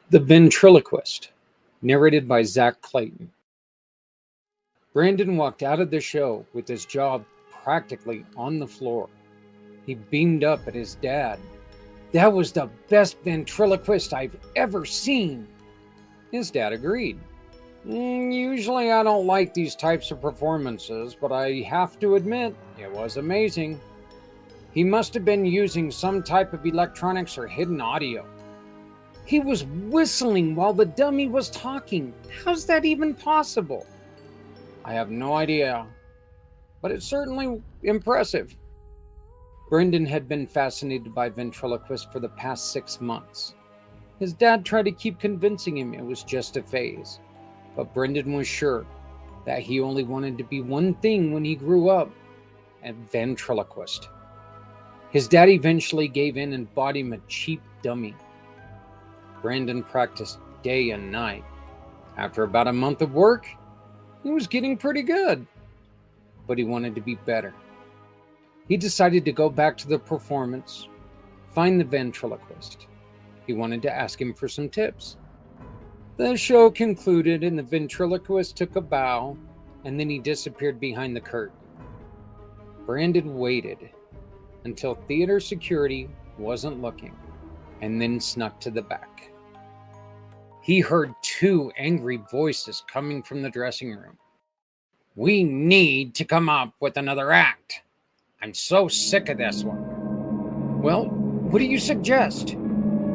The Ventriloquist, narrated by Zak Clayton. Brandon walked out of the show with his jaw practically on the floor. He beamed up at his dad. "That was the best ventriloquist I've ever seen." His dad agreed. Usually I don't like these types of performances, but I have to admit, it was amazing. He must have been using some type of electronics or hidden audio. He was whistling while the dummy was talking. How's that even possible? I have no idea, but it's certainly impressive. Brendan had been fascinated by ventriloquists for the past 6 months. His dad tried to keep convincing him it was just a phase, but Brendan was sure that he only wanted to be one thing when he grew up: a ventriloquist. His dad eventually gave in and bought him a cheap dummy. Brandon practiced day and night. After about a month of work, he was getting pretty good, but he wanted to be better. He decided to go back to the performance, find the ventriloquist. He wanted to ask him for some tips. The show concluded and the ventriloquist took a bow, and then he disappeared behind the curtain. Brandon waited until theater security wasn't looking, and then snuck to the back. He heard 2 angry voices coming from the dressing room. "We need to come up with another act. I'm so sick of this one." "Well, what do you suggest?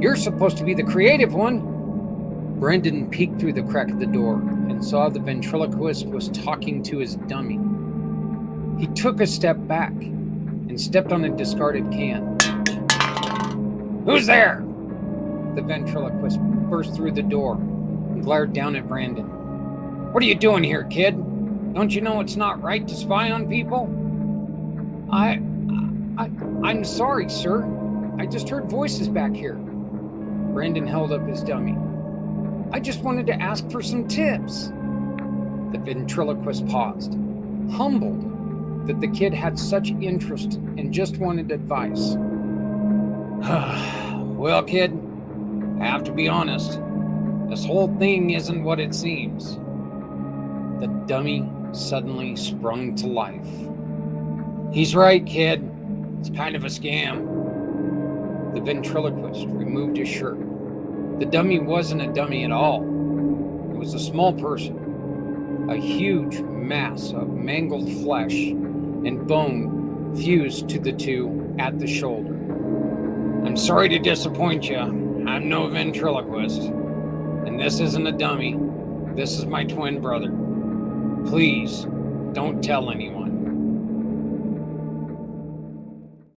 You're supposed to be the creative one." Brendan peeked through the crack of the door and saw the ventriloquist was talking to his dummy. He took a step back and stepped on a discarded can. "Who's there?" The ventriloquist burst through the door and glared down at Brandon. "What are you doing here, kid? Don't you know it's not right to spy on people?" I'm sorry, sir. I just heard voices back here." Brandon held up his dummy. "I just wanted to ask for some tips." The ventriloquist paused, humbled that the kid had such interest and just wanted advice. "Well, kid, I have to be honest. This whole thing isn't what it seems." The dummy suddenly sprung to life. "He's right, kid. It's kind of a scam." The ventriloquist removed his shirt. The dummy wasn't a dummy at all. It was a small person, a huge mass of mangled flesh and bone fused to the 2 at the shoulder. "I'm sorry to disappoint you. I'm no ventriloquist. And this isn't a dummy. This is my twin brother. Please, don't tell anyone."